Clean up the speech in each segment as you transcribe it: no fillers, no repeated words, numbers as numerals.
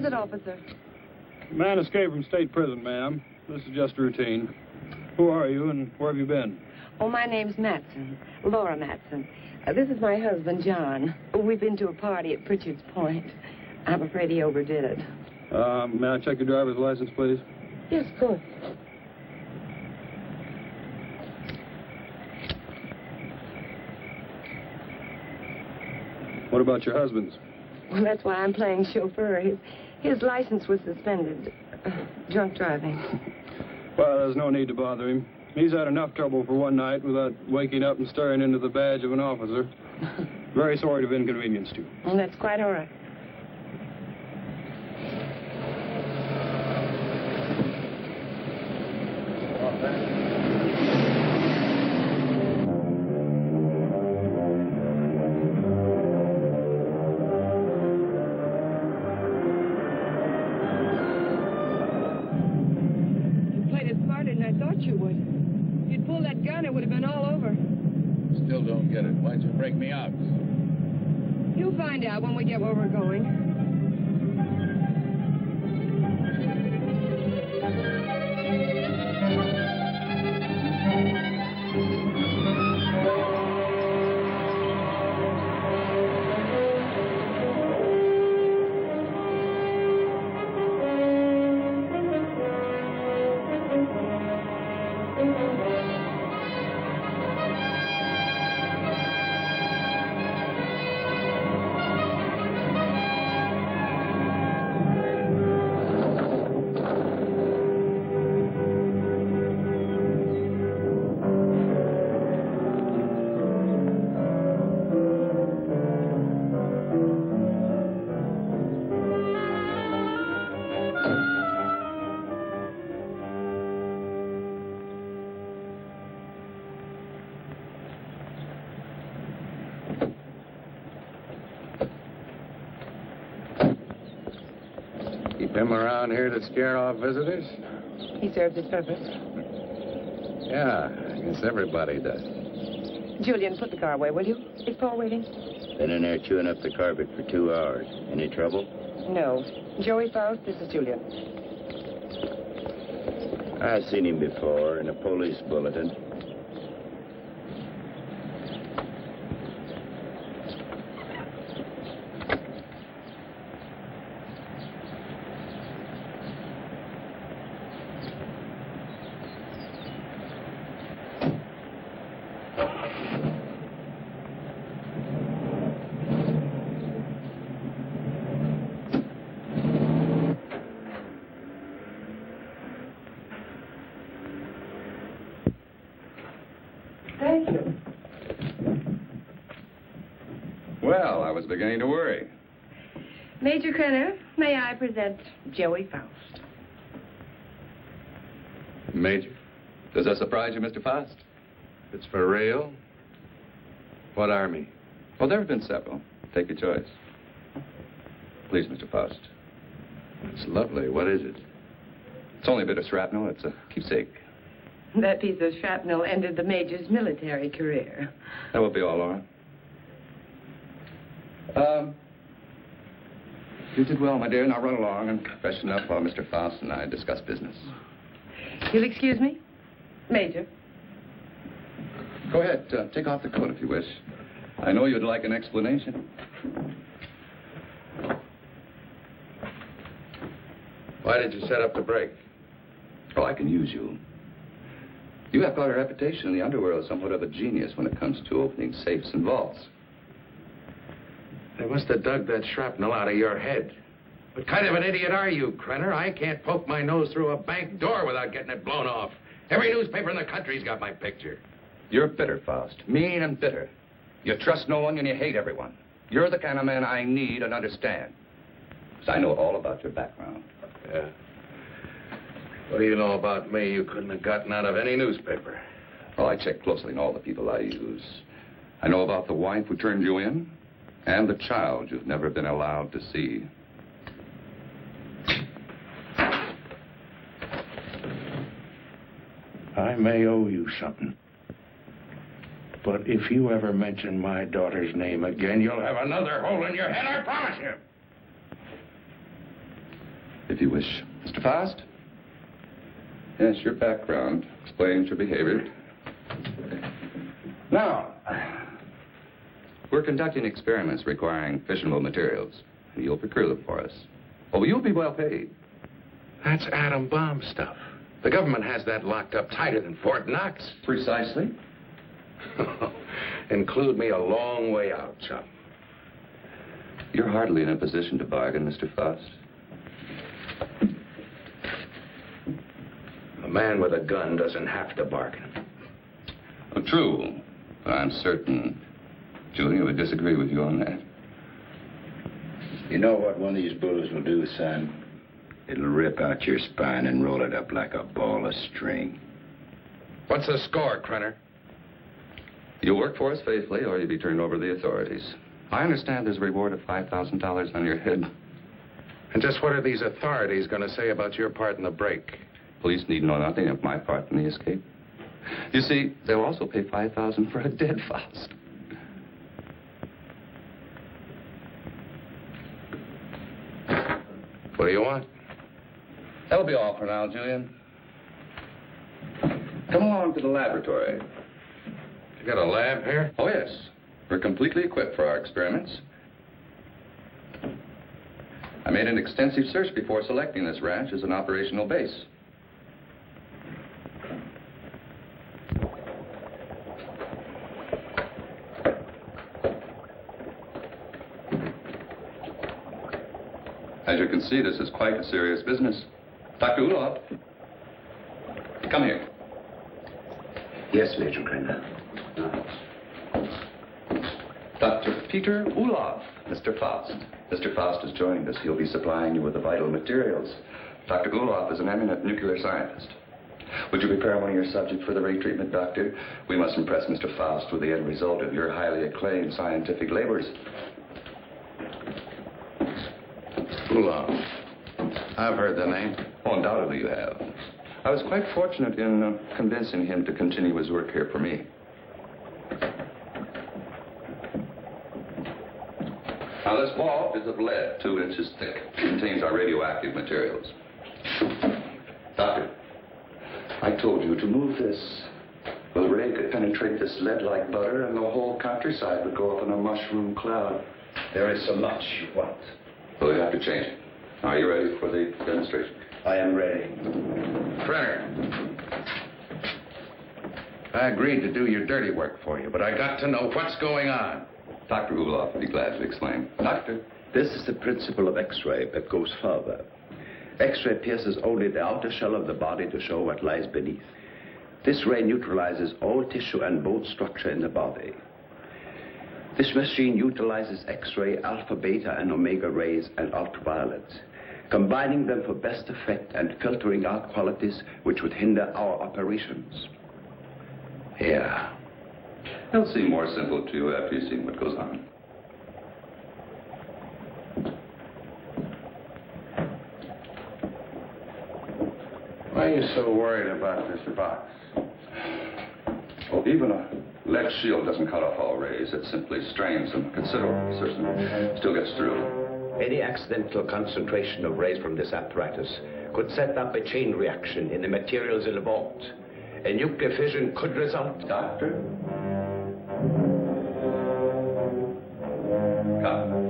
is it, officer? Man escaped from state prison, ma'am. This is just routine. Who are you and where have you been? Oh, my name's Matson. Laura Matson. This is my husband, John. We've been to a party at Pritchard's Point. I'm afraid he overdid it. May I check your driver's license, please? Yes, of course. What about your husband's? Well, that's why I'm playing chauffeur. His license was suspended. Drunk driving. Well, there's no need to bother him. He's had enough trouble for one night without waking up and staring into the badge of an officer. Very sorry to have inconvenienced you. Well, that's quite all right. Break me out. You'll find out when we get where we're going. Him around here to scare off visitors? He served his purpose. Yeah, I guess everybody does. Julian, put the car away, will you? Is Paul waiting? Been in there chewing up the carpet for 2 hours. Any trouble? No. Joey Faust, this is Julian. I've seen him before in a police bulletin. Beginning to worry. Major Krenner, may I present Joey Faust? Major, does that surprise you, Mr. Faust? It's for real? What army? Well, there have been several. Take your choice. Please, Mr. Faust. It's lovely. What is it? It's only a bit of shrapnel. It's a keepsake. That piece of shrapnel ended the Major's military career. That will be all, Laura. You did well, my dear. Now run along and freshen up while Mr. Faust and I discuss business. You'll excuse me? Major. Go ahead. Take off the coat if you wish. I know you'd like an explanation. Why did you set up the break? Oh, I can use you. You have quite a reputation in the underworld, somewhat of a genius when it comes to opening safes and vaults. They must have dug that shrapnel out of your head. What kind of an idiot are you, Krenner? I can't poke my nose through a bank door without getting it blown off. Every newspaper in the country's got my picture. You're bitter, Faust. Mean and bitter. You trust no one and you hate everyone. You're the kind of man I need and understand. Because I know all about your background. Yeah. What do you know about me you couldn't have gotten out of any newspaper? Oh, I check closely on all the people I use. I know about the wife who turned you in. And the child you've never been allowed to see. I may owe you something. But if you ever mention my daughter's name again, you'll have another hole in your head, I promise you. you wish. Mr. Faust? Yes, your background explains your behavior. Now, we're conducting experiments requiring fissionable materials. You'll procure them for us. Oh, you'll be well paid. That's atom bomb stuff. The government has that locked up tighter than Fort Knox. Precisely. Include me a long way out, chum. You're hardly in a position to bargain, Mr. Faust. A man with a gun doesn't have to bargain. Oh, true. But I'm certain Julian would disagree with you on that. You know what one of these bullets will do, son? It'll rip out your spine and roll it up like a ball of string. What's the score, Krenner? You'll work for us faithfully, or you'll be turned over to the authorities. I understand there's a reward of $5,000 on your head. And just what are these authorities going to say about your part in the break? Police need know nothing of my part in the escape. You see, they'll also pay $5,000 for a dead Faust. What do you want? That'll be all for now, Julian. Come along to the laboratory. You got a lab here? Oh, yes. We're completely equipped for our experiments. I made an extensive search before selecting this ranch as an operational base. As you can see, this is quite a serious business. Dr. Ulof, come here. Yes, Major Krenner. Dr. Peter Ulof, Mr. Faust. Mr. Faust has joined us. He'll be supplying you with the vital materials. Dr. Ulof is an eminent nuclear scientist. Would you prepare one of your subjects for the ray treatment, Doctor? We must impress Mr. Faust with the end result of your highly acclaimed scientific labors. Ulof. I've heard the name. Oh, undoubtedly you have. I was quite fortunate in convincing him to continue his work here for me. Now, this ball is of lead, 2 inches thick. It contains our radioactive materials. Doctor, I told you to move this. Well, the ray could penetrate this lead like butter, and the whole countryside would go up in a mushroom cloud. There is so much you want. Well, we have to change it. Are you ready for the demonstration? I am ready. Krenner. I agreed to do your dirty work for you, but I got to know what's going on. Dr. Ulof would be glad to explain. Doctor? This is the principle of X-ray that goes further. X-ray pierces only the outer shell of the body to show what lies beneath. This ray neutralizes all tissue and bone structure in the body. This machine utilizes X-ray, alpha, beta, and omega rays and ultraviolet, combining them for best effect and filtering out qualities which would hinder our operations. Yeah. It'll seem more simple to you after you've seen what goes on. Why are you so worried about this box? Well, even a lead shield doesn't cut off all rays. It simply strains them. Considerable portion still gets through. Any accidental concentration of rays from this apparatus could set up a chain reaction in the materials in the vault. A nuclear fission could result. Doctor? Come.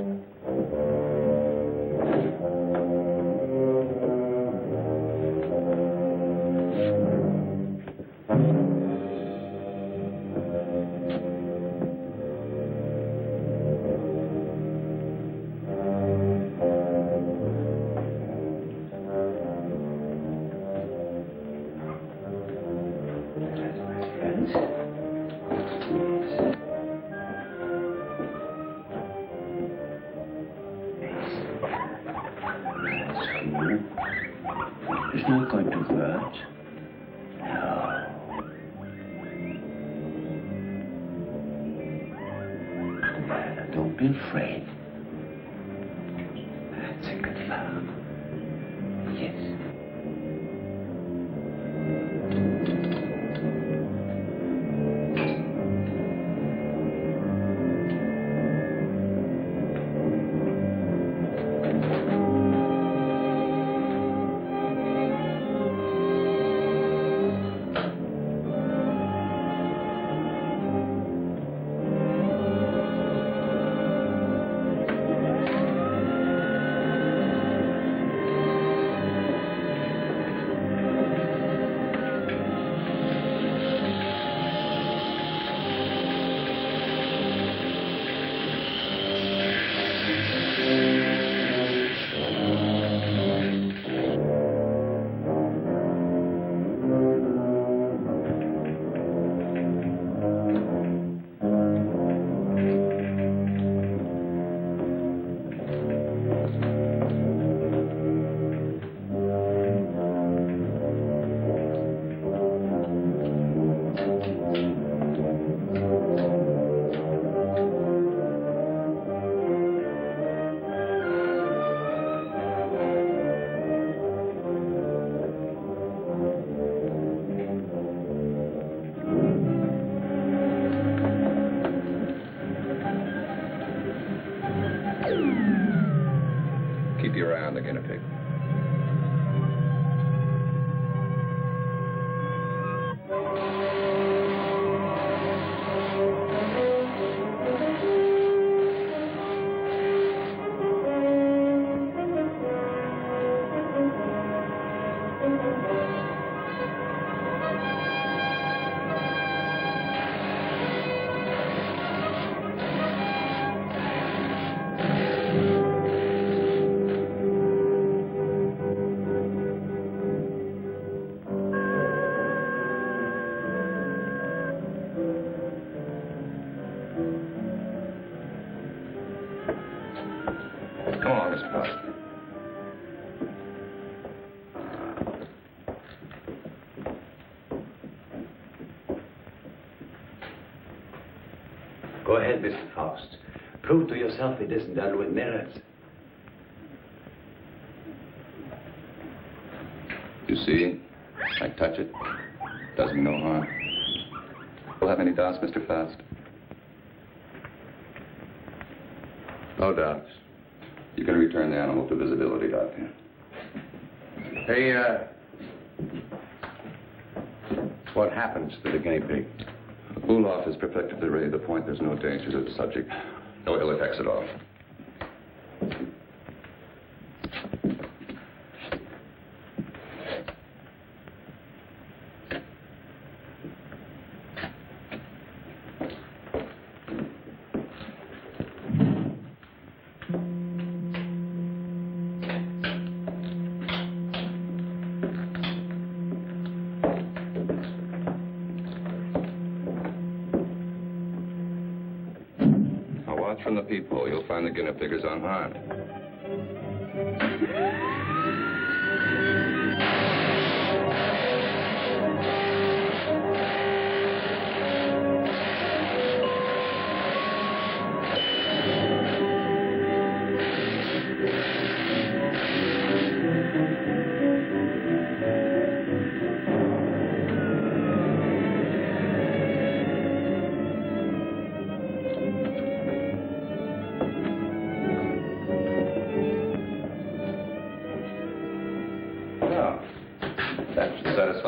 It's not going to hurt. No. Don't be afraid. That's a good fellow. Yes. Go ahead, Mr. Faust. Prove to yourself it isn't done with Meredith. You see? I touch it. Does me no harm. You'll have any doubts, Mr. Faust? No doubts. You can return the animal to visibility, Doctor. Hey, what happens to the guinea pig? Ulof is perfectly ready to the point there's no danger to the subject. No ill effects at all. From the peephole, you'll find the guinea pig is unharmed.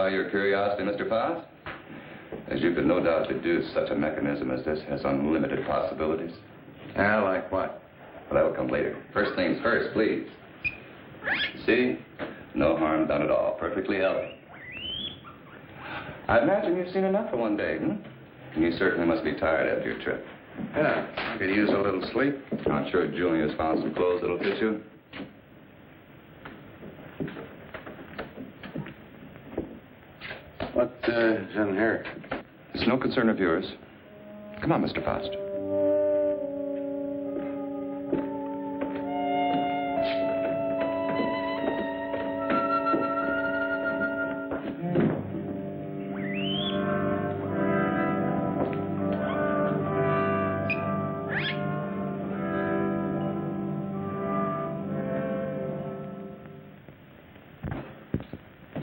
Your curiosity, Mr. Faust? As you could no doubt deduce, such a mechanism as this has unlimited possibilities. Ah, like what? Well, that'll come later. First things first, please. See? No harm done at all. Perfectly healthy. I imagine you've seen enough for one day, And you certainly must be tired after your trip. Yeah, I could use a little sleep. I'm sure Julian has found some clothes that'll fit you. What is in here? It's no concern of yours. Come on, Mr. Faust.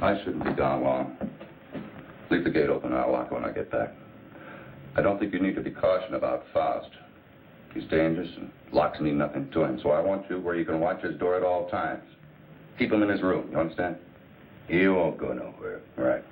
I shouldn't be gone long. Leave the gate open and I'll lock it when I get back. I don't think you need to be cautious about Faust. He's dangerous and locks mean nothing to him, so I want you where you can watch his door at all times. Keep him in his room, you understand? He won't go nowhere. All right.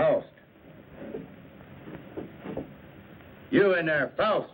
Faust. You in there, Faust.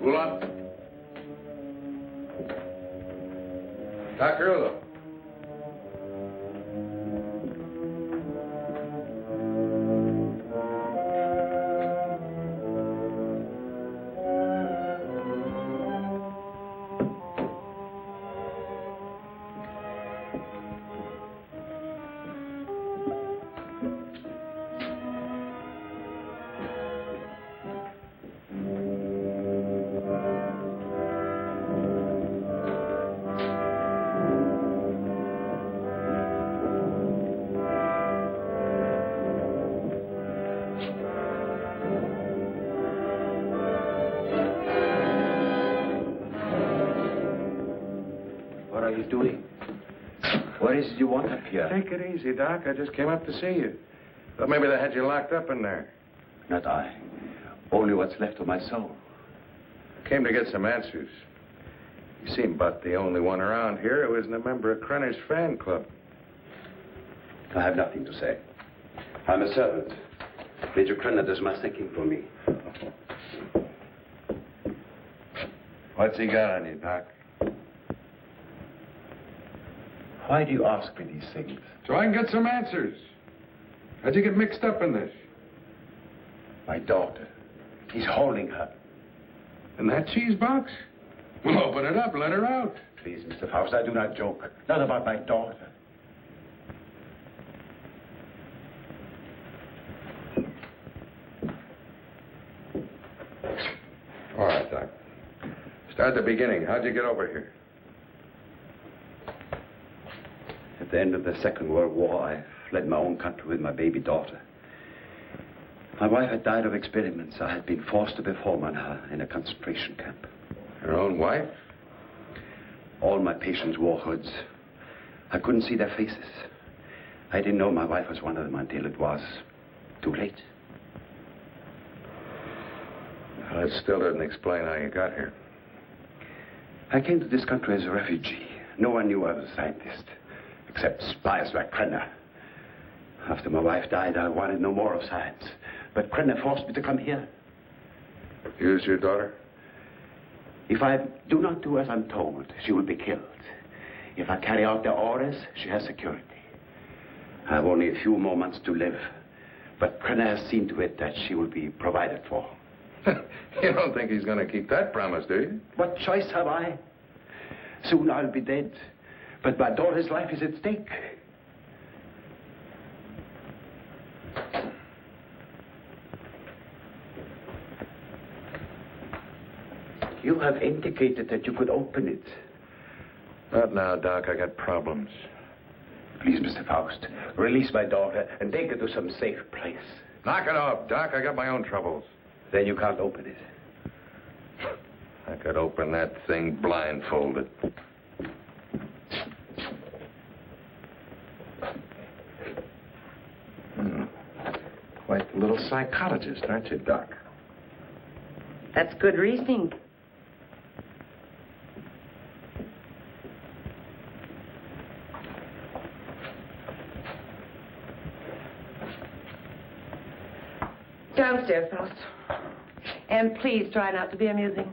Ulof. Dr. Ulof. What are you doing? What is it you want up here? Take it easy, Doc. I just came up to see you. Thought maybe they had you locked up in there. Not I. Only what's left of my soul. Came to get some answers. You seem about the only one around here who isn't a member of Krenner's fan club. I have nothing to say. I'm a servant. Major Krenner does my thinking for me. What's he got on you, Doc? Why do you ask me these things? So I can get some answers. How'd you get mixed up in this? My daughter. He's holding her. In that cheese box? Well, open it up. Let her out. Please, Mr. Faust, I do not joke. Not about my daughter. All right, Doc. Start at the beginning. How'd you get over here? At the end of the Second World War, I fled my own country with my baby daughter. My wife had died of experiments. I had been forced to perform on her in a concentration camp. Your own wife? All my patients wore hoods. I couldn't see their faces. I didn't know my wife was one of them until it was too late. Well, it still doesn't explain how you got here. I came to this country as a refugee. No one knew I was a scientist, except spies like Krenner. After my wife died, I wanted no more of science. But Krenner forced me to come here. Use your daughter? If I do not do as I'm told, she will be killed. If I carry out their orders, she has security. I have only a few more months to live. But Krenner has seen to it that she will be provided for. You don't think he's going to keep that promise, do you? What choice have I? Soon I'll be dead. But my daughter's life is at stake. You have indicated that you could open it. Not now, Doc. I got problems. Please, Mr. Faust, release my daughter and take her to some safe place. Knock it off, Doc. I got my own troubles. Then you can't open it. I could open that thing blindfolded. Quite the little psychologist, aren't you, Doc? That's good reasoning. Downstairs, Faust. And please try not to be amusing.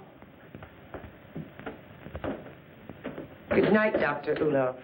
Good night, Dr. Ulof.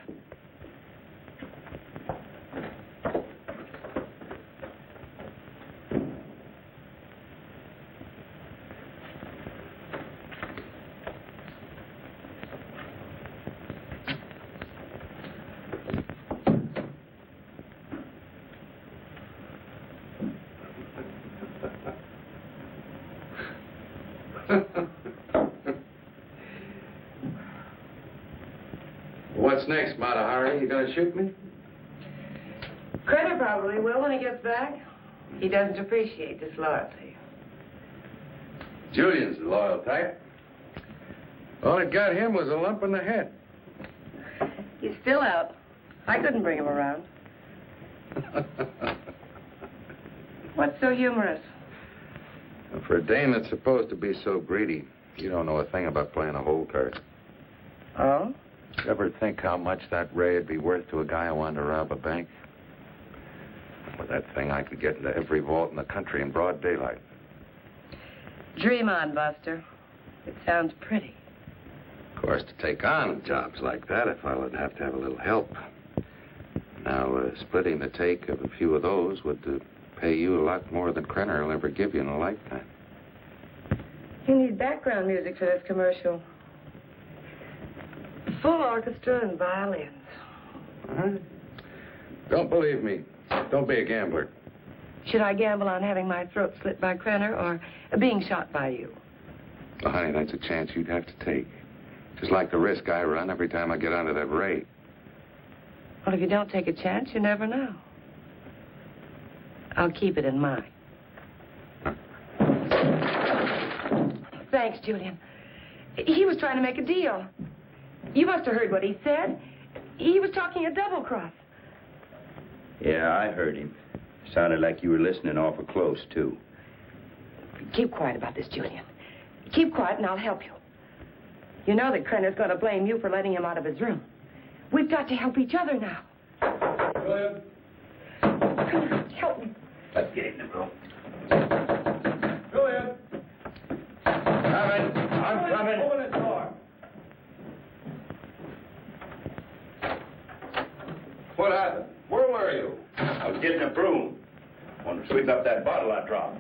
What's next, Mata Hari? You gonna shoot me? Krenner probably will when he gets back. He doesn't appreciate disloyalty. Julian's the loyal type. All it got him was a lump in the head. He's still out. I couldn't bring him around. What's so humorous? For a dame that's supposed to be so greedy, you don't know a thing about playing a hole card. Oh? You ever think how much that ray would be worth to a guy who wanted to rob a bank? With that thing, I could get into every vault in the country in broad daylight. Dream on, Buster. It sounds pretty. Of course, to take on jobs like that, a fellow would have to have a little help. Now, splitting the take of a few of those would pay you a lot more than Krenner will ever give you in a lifetime. You need background music for this commercial. Full orchestra and violins. Uh-huh. Don't believe me. Don't be a gambler. Should I gamble on having my throat slit by Krenner or being shot by you? Well, honey, that's a chance you'd have to take. Just like the risk I run every time I get onto that ray. Well, if you don't take a chance, you never know. I'll keep it in mind. Huh? Thanks, Julian. He was trying to make a deal. You must have heard what he said. He was talking a double cross. Yeah, I heard him. Sounded like you were listening awful close, too. Keep quiet about this, Julian. Keep quiet and I'll help you. You know that Krenner's going to blame you for letting him out of his room. We've got to help each other now. Julian? Help me. Let's get in the room. Julian? Coming. I'm coming. Open the door. What happened? Where were you? I was getting a broom. Want to sweep up that bottle I dropped.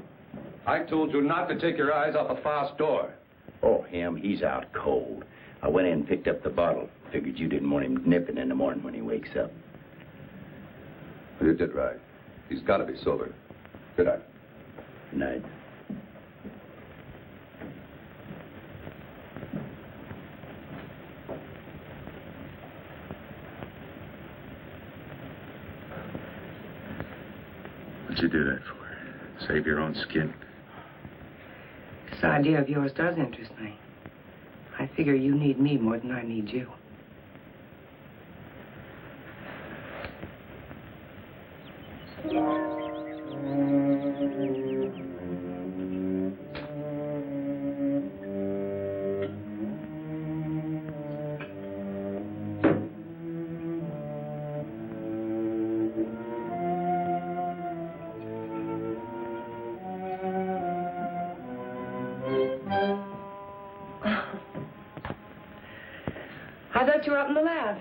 I told you not to take your eyes off of Faust's door. Oh, him, he's out cold. I went in and picked up the bottle. Figured you didn't want him nipping in the morning when he wakes up. Well, you did right. He's got to be sober. Good night. Good night. What'd you do that for? Save your own skin? This idea of yours does interest me. I figure you need me more than I need you. I thought you were up in the lab.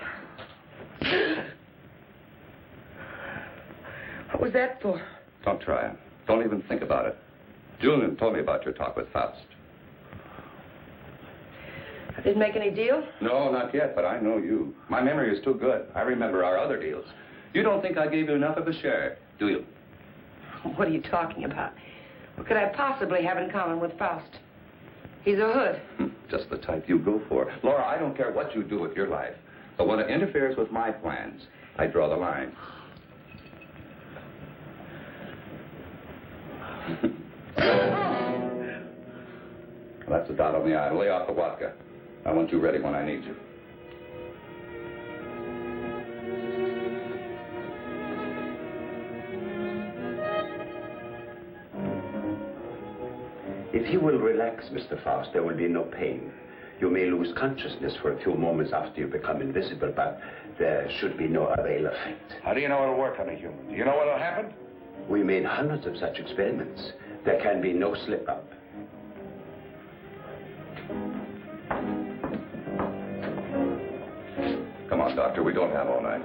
What was that for? Don't try it. Don't even think about it. Julian told me about your talk with Faust. I didn't make any deal? No, not yet, but I know you. My memory is too good. I remember our other deals. You don't think I gave you enough of a share, do you? What are you talking about? What could I possibly have in common with Faust? He's a hood. Just the type you go for. Laura, I don't care what you do with your life. But when it interferes with my plans, I draw the line. Well, that's a dot on the I. Lay off the vodka. I want you ready when I need you. If you will relax, Mr. Faust, there will be no pain. You may lose consciousness for a few moments after you become invisible, but there should be no avail effect. How do you know it'll work on a human? Do you know what'll happen? We made hundreds of such experiments. There can be no slip-up. Come on, Doctor. We don't have all night.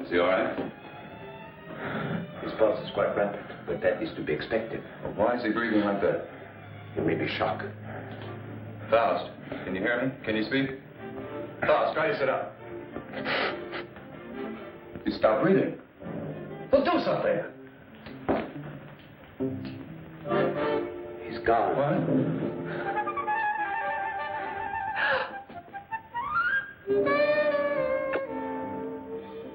Is he all right? His pulse is quite rapid, but that is to be expected. Well, why is he breathing like that? It may be shock. Faust, can you hear me? Can you speak? Faust, try to sit up. He stopped breathing. Well, do something. He's gone. What?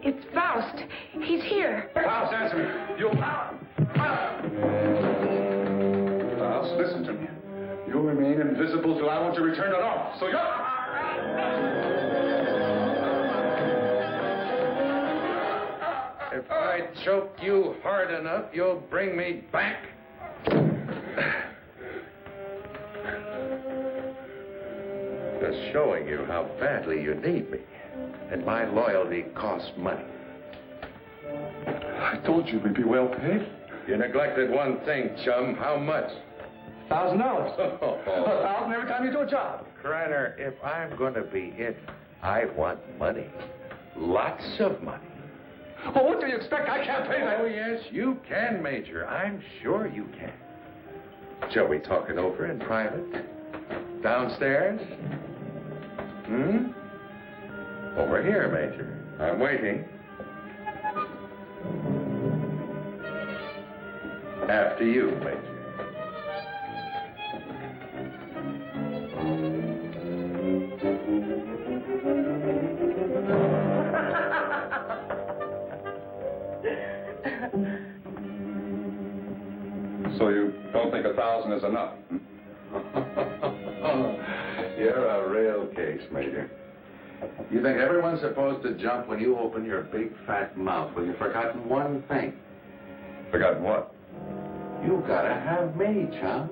It's Faust. He's here. Faust, answer me. You... Faust, listen to me. You'll remain invisible till I want you returned to normal. So you're... If I choke you hard enough, you'll bring me back. Just showing you how badly you need me. And my loyalty costs money. I told you we'd be well paid. You neglected one thing, chum. How much? $1,000. $1,000 every time you do a job. Krenner, if I'm going to be it, I want money. Lots of money. Well, what do you expect? I can't pay that. Oh, yes, you can, Major. I'm sure you can. Shall we talk it over in private? Downstairs? Over here, Major. I'm waiting. After you, Major. So you don't think 1,000 is enough? You're a real case, Major. You think everyone's supposed to jump when you open your big fat mouth? Well, you've forgotten one thing. Forgotten what? You gotta have me, chum.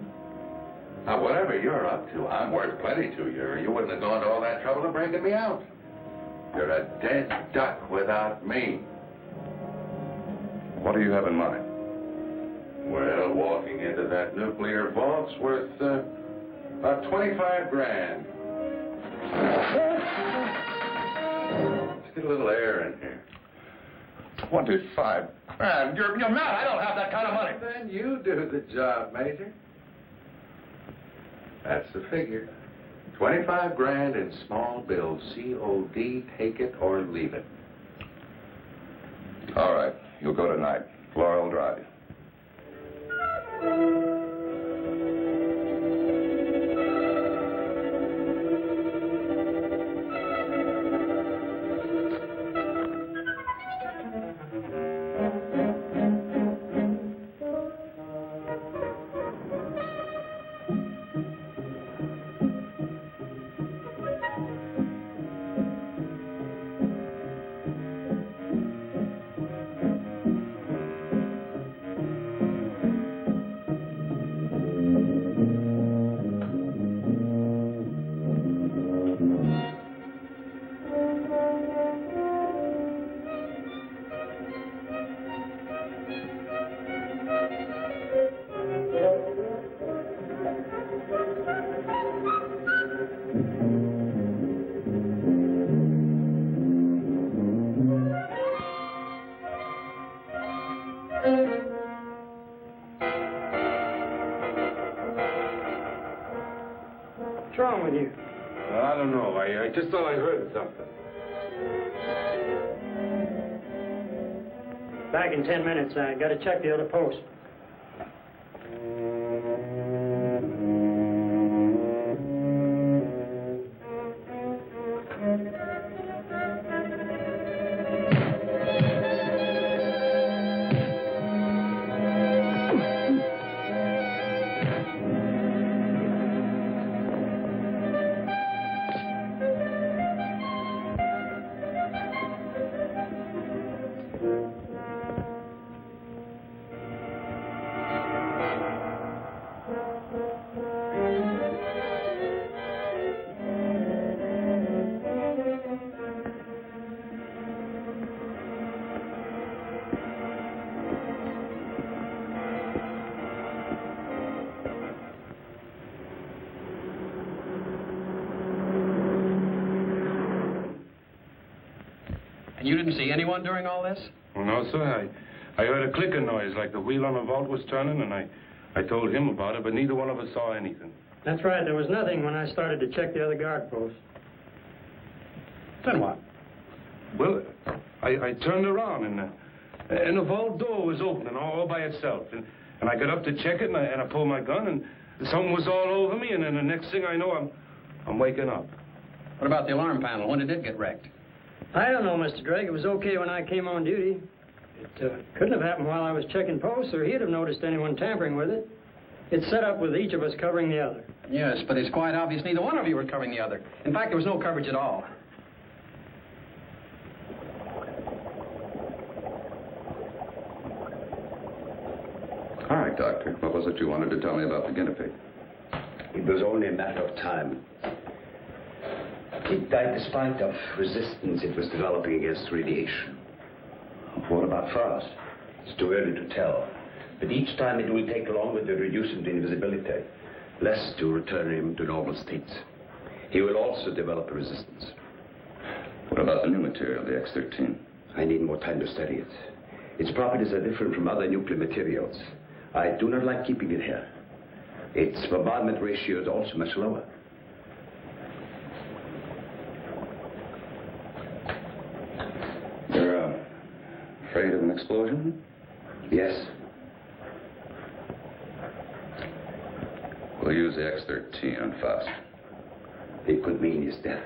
Now, whatever you're up to, I'm worth plenty to you, or you wouldn't have gone to all that trouble of breaking me out. You're a dead duck without me. What do you have in mind? Well, walking into that nuclear vault's worth about 25 grand. Let's get a little air in here. 25 grand? You're mad. I don't have that kind of money. Then you do the job, Major. That's the figure. 25 grand in small bills. COD, take it or leave it. All right. You'll go tonight. Laura will drive you. What's wrong with you? I don't know. I just thought I heard something. Back in 10 minutes. I got to check the other post. And you didn't see anyone during all this? Well, no, sir. I heard a clicking noise like the wheel on a vault was turning, and I told him about it, but neither one of us saw anything. That's right. There was nothing when I started to check the other guard posts. Then what? Well, I turned around, and the vault door was opening all by itself. And I got up to check it, and I pulled my gun, and something was all over me, and then the next thing I know, I'm waking up. What about the alarm panel? When did it get wrecked? I don't know, Mr. Drake. It was okay when I came on duty. It couldn't have happened while I was checking posts, or he'd have noticed anyone tampering with it. It's set up with each of us covering the other. Yes, but it's quite obvious neither one of you were covering the other. In fact, there was no coverage at all. All right, Doctor. What was it you wanted to tell me about the guinea pig? It was only a matter of time. It died despite of resistance it was developing against radiation. What about Faust? It's too early to tell. But each time it will take longer to reduce him to invisibility, less to return him to normal states. He will also develop a resistance. What about the new material, the X-13? I need more time to study it. Its properties are different from other nuclear materials. I do not like keeping it here. Its bombardment ratio is also much lower. You're afraid of an explosion? Yes. We'll use the X-13 on Faust. It could mean his death.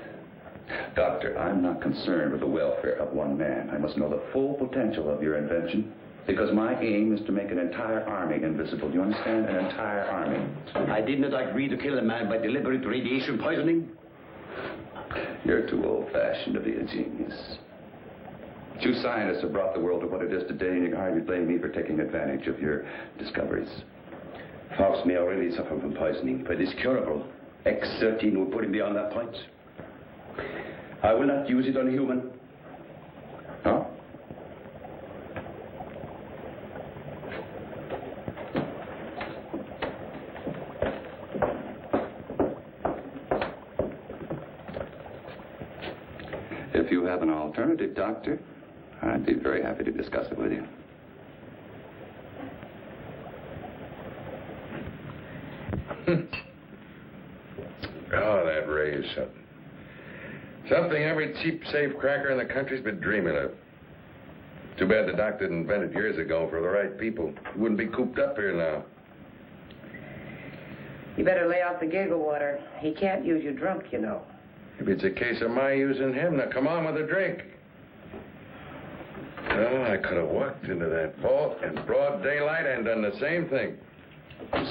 Doctor, I'm not concerned with the welfare of one man. I must know the full potential of your invention, because my aim is to make an entire army invisible. Do you understand? An entire army. I did not agree to kill a man by deliberate radiation poisoning. You're too old-fashioned to be a genius. You scientists have brought the world to what it is today, and you can hardly blame me for taking advantage of your discoveries. Faust may already suffer from poisoning, but it's curable. X-13 will put him beyond that point. I will not use it on a human. Huh? If you have an alternative, Doctor, I'd be very happy to discuss it with you. Oh, that Ray is something. Something every cheap safe cracker in the country's been dreaming of. Too bad the doc didn't invent it years ago for the right people. He wouldn't be cooped up here now. You better lay off the giggle water. He can't use you drunk, you know. If it's a case of my using him, now come on with a drink. Well, I could have walked into that vault in broad daylight and done the same thing.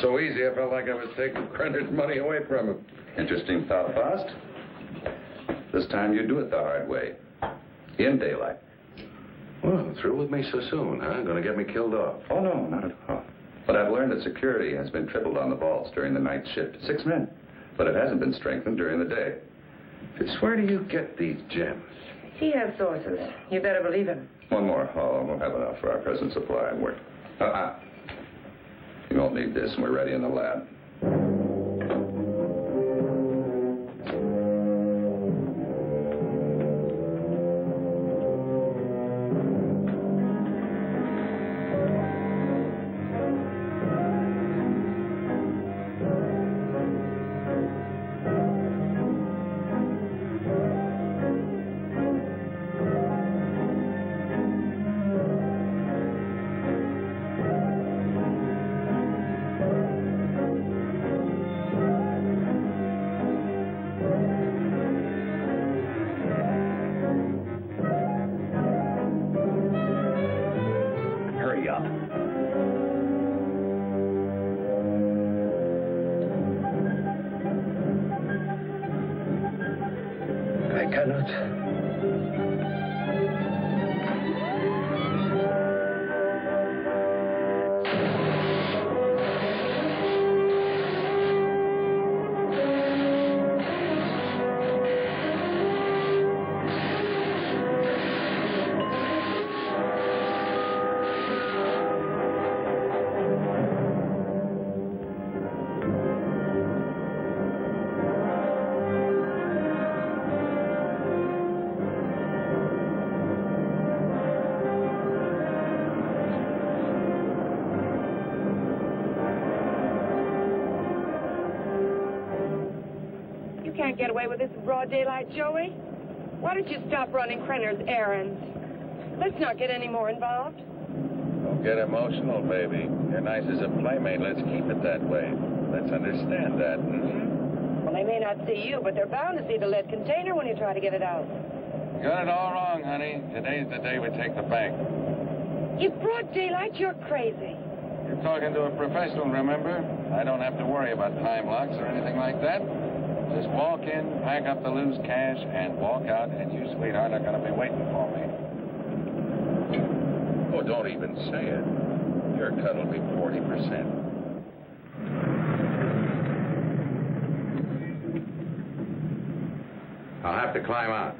So easy, I felt like I was taking Krenner's money away from him. Interesting thought, Faust. This time you do it the hard way. In daylight. Well, through with me so soon, huh? Gonna get me killed off. Oh, no, not at all. But I've learned that security has been tripled on the vaults during the night shift. 6 men. But it hasn't been strengthened during the day. Just where do you get these gems? He has sources. You better believe him. One more. Oh, we'll have enough for our present supply and work. You won't need this, and we're ready in the lab. can't get away with this in broad daylight, Joey. Why don't you stop running Krenner's errands? Let's not get any more involved. Don't get emotional, baby. You're nice as a playmate. Let's keep it that way. Let's understand that. Well, they may not see you, but they're bound to see the lead container when you try to get it out. You got it all wrong, honey. Today's the day we take the bank. In broad daylight, you're crazy. You're talking to a professional, remember? I don't have to worry about time locks or anything like that. Just walk in, pack up the loose cash, and walk out, and you, sweetheart, are going to be waiting for me. Oh, don't even say it. Your cut will be 40%. I'll have to climb out.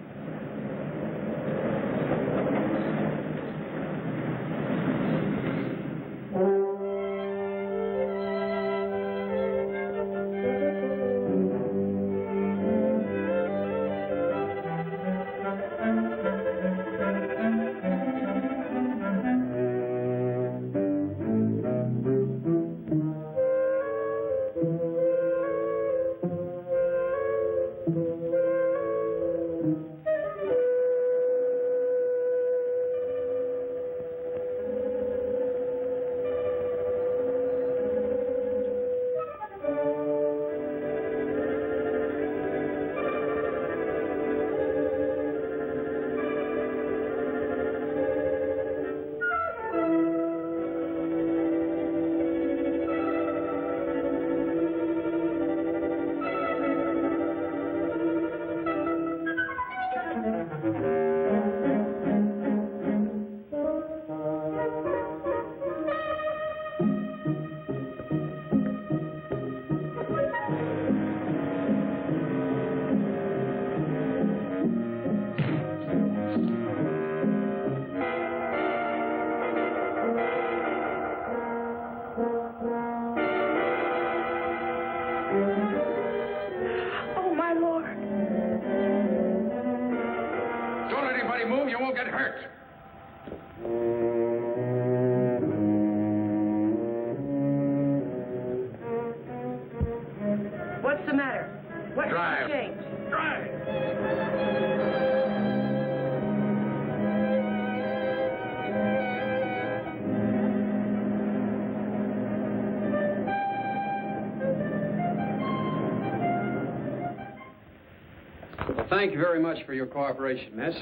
Thank you very much for your cooperation, miss.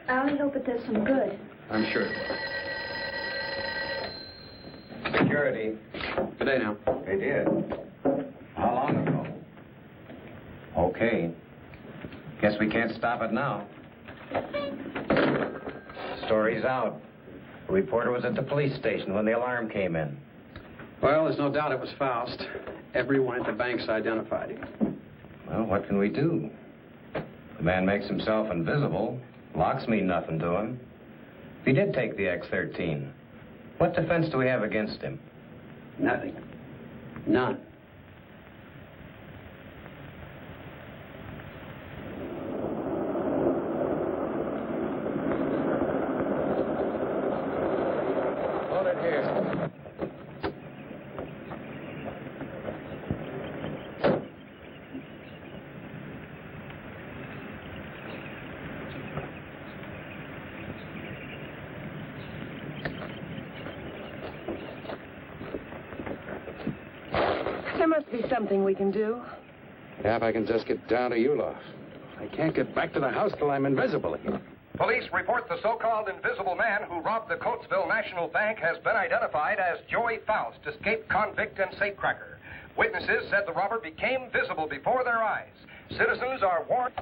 I only hope it does some good. I'm sure. Security. Good day now. They did. How long ago? Okay. Guess we can't stop it now. Story's out. The reporter was at the police station when the alarm came in. Well, there's no doubt it was Faust. Everyone at the bank's identified him. Well, what can we do? The man makes himself invisible. Locks mean nothing to him. If he did take the X-13, what defense do we have against him? Nothing. None. Hold it here. There must be something we can do. Yeah, if I can just get down to Ulof. I can't get back to the house till I'm invisible again. Police report the so-called invisible man who robbed the Coatesville National Bank has been identified as Joey Faust, escaped convict and safecracker. Witnesses said the robber became visible before their eyes. Citizens are warned.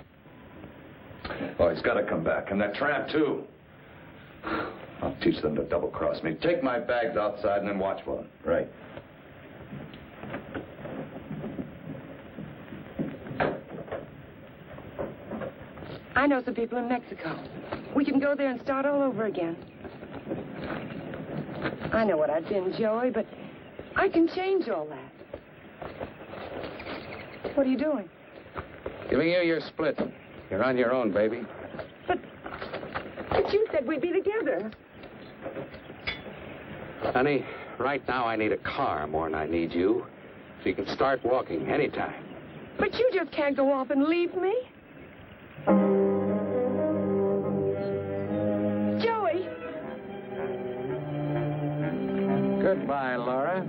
Oh, he's got to come back. And that tramp, too. I'll teach them to double-cross me. Take my bags outside and then watch for them. Right. I know some people in Mexico. We can go there and start all over again. I know what I've been, Joey, but I can change all that. What are you doing? Giving you your split. You're on your own, baby. But you said we'd be together. Honey, right now I need a car more than I need you. So you can start walking anytime. But you just can't go off and leave me. Joey! Goodbye, Laura.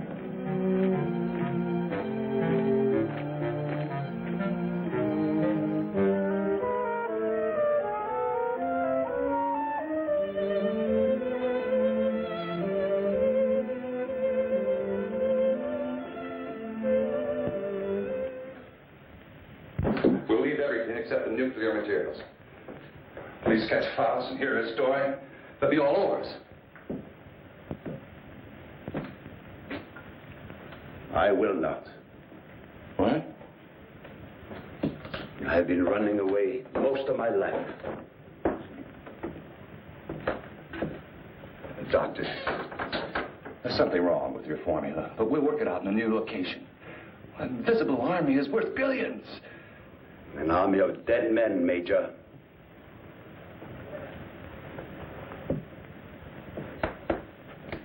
We'll leave everything except the nuclear materials. Please catch Faust and hear his story. They'll be all over us. I will not. What? I have been running away most of my life. Doctor, there's something wrong with your formula, but we'll work it out in a new location. An invisible army is worth billions. An army of dead men, Major.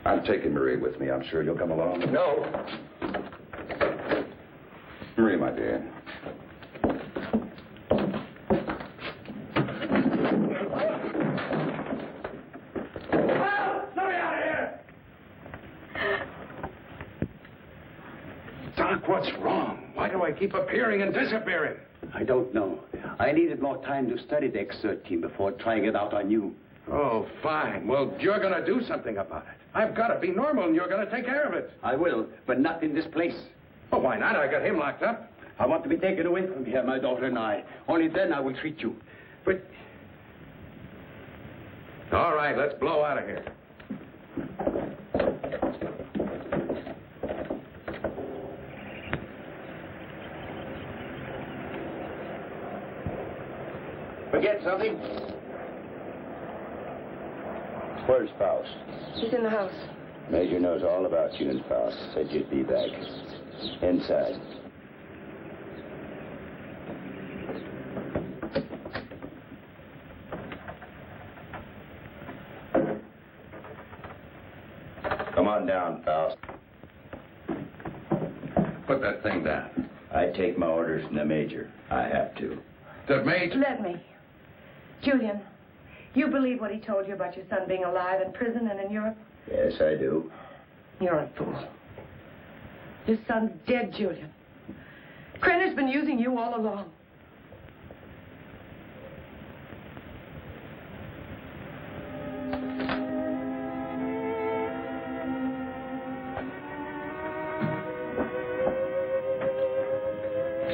I'm taking Marie with me. I'm sure you'll come along. No. Marie, my dear. Let me out of here! Doc, what's wrong? Why do I keep appearing and disappearing? I don't know. I needed more time to study the X-13 before trying it out on you. Oh, fine. Well, you're going to do something about it. I've got to be normal, and you're going to take care of it. I will, but not in this place. Oh, why not? I got him locked up. I want to be taken away from here, my daughter and I. Only then I will treat you. But... All right, let's blow out of here. Forget something? Where's Faust? He's in the house. Major knows all about you and Faust. Said you'd be back. Inside. Come on down, Faust. Put that thing down. I take my orders from the Major. I have to. The Major? Let me. Julian, you believe what he told you about your son being alive in prison and in Europe? Yes, I do. You're a fool. Your son's dead, Julian. Krenner's been using you all along.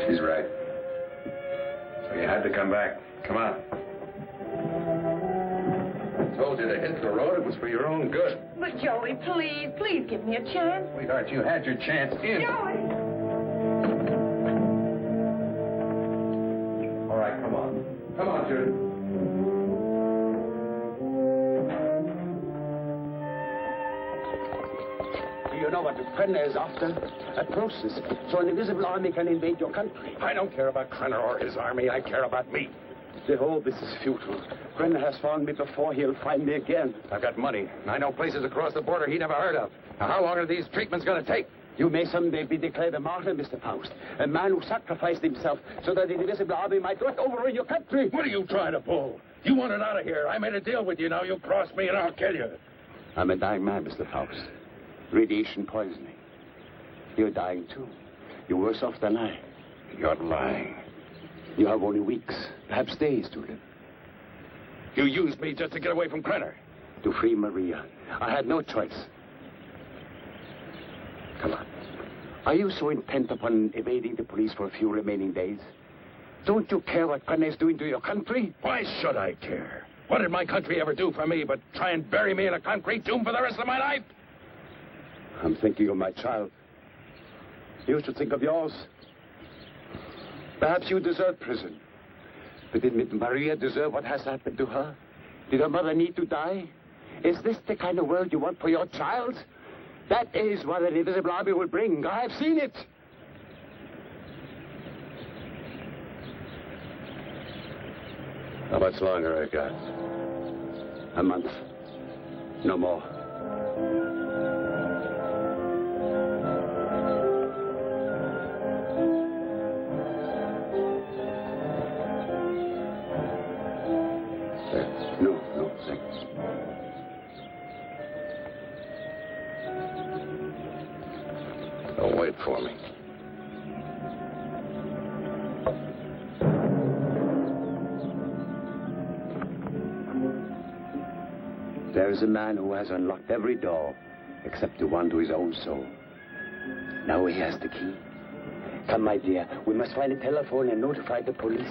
She's right. So you had to come back. Come on. I told you to hit the road. It was for your own good. But, Joey, please give me a chance. Sweetheart, you had your chance in. Joey! All right, come on. Come on, Jude. Do you know what the Krenner is after? A process, so an invisible army can invade your country. I don't care about Krenner or his army. I care about me. The whole this is futile. Krenner has found me before. He'll find me again. I've got money, and I know places across the border he never heard of. Now, how long are these treatments going to take? You may someday be declared a martyr, Mr. Faust. A man who sacrificed himself so that the invisible army might not overrun your country. What are you trying to pull? You want it out of here. I made a deal with you. Now you cross me and I'll kill you. I'm a dying man, Mr. Faust. Radiation poisoning. You're dying, too. You're worse off than I. You're lying. You have only weeks, perhaps days to live. You used me just to get away from Krenner. To free Maria. I had no choice. Come on. Are you so intent upon evading the police for a few remaining days? Don't you care what Krenner is doing to your country? Why should I care? What did my country ever do for me but try and bury me in a concrete tomb for the rest of my life? I'm thinking of my child. You should think of yours. Perhaps you deserve prison. But did Maria deserve what has happened to her? Did her mother need to die? Is this the kind of world you want for your child? That is what an invisible army will bring. I have seen it. How much longer I got? A month. No more. for me. There is a man who has unlocked every door except the one to his own soul. Now he has the key. Come, my dear, we must find a telephone and notify the police.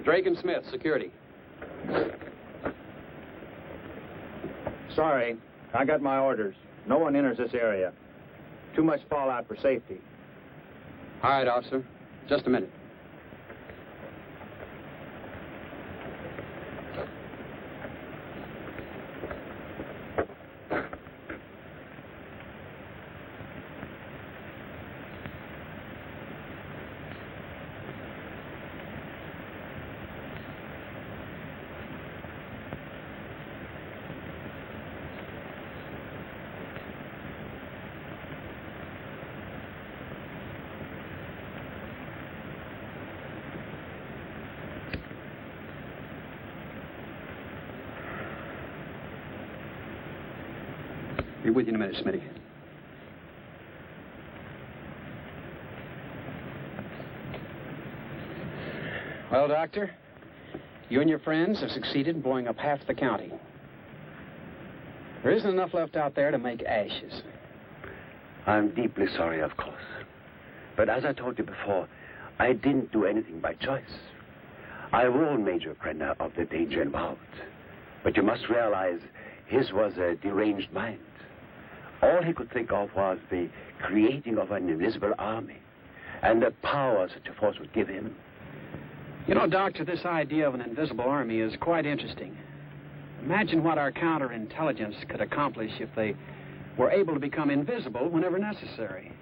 Drake and Smith, security. Sorry, I got my orders. No one enters this area. Too much fallout for safety. All right, officer. Just a minute. Be with you in a minute, Smitty. Well, Doctor, you and your friends have succeeded in blowing up half the county. There isn't enough left out there to make ashes. I'm deeply sorry, of course. But as I told you before, I didn't do anything by choice. I warned Major Krenner of the danger involved. But you must realize his was a deranged mind. All he could think of was the creating of an invisible army and the power such a force would give him. You know, Doctor, this idea of an invisible army is quite interesting. Imagine what our counterintelligence could accomplish if they were able to become invisible whenever necessary.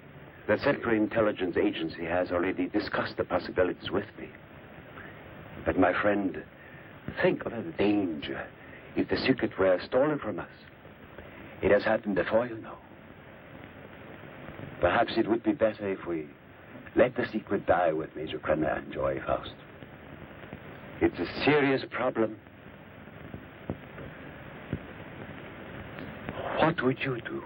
The Central Intelligence Agency has already discussed the possibilities with me. But, my friend, think of the danger if the secret were stolen from us. It has happened before, you know. Perhaps it would be better if we Let the secret die with Major Krenner and Joy Faust. It's a serious problem. What would you do?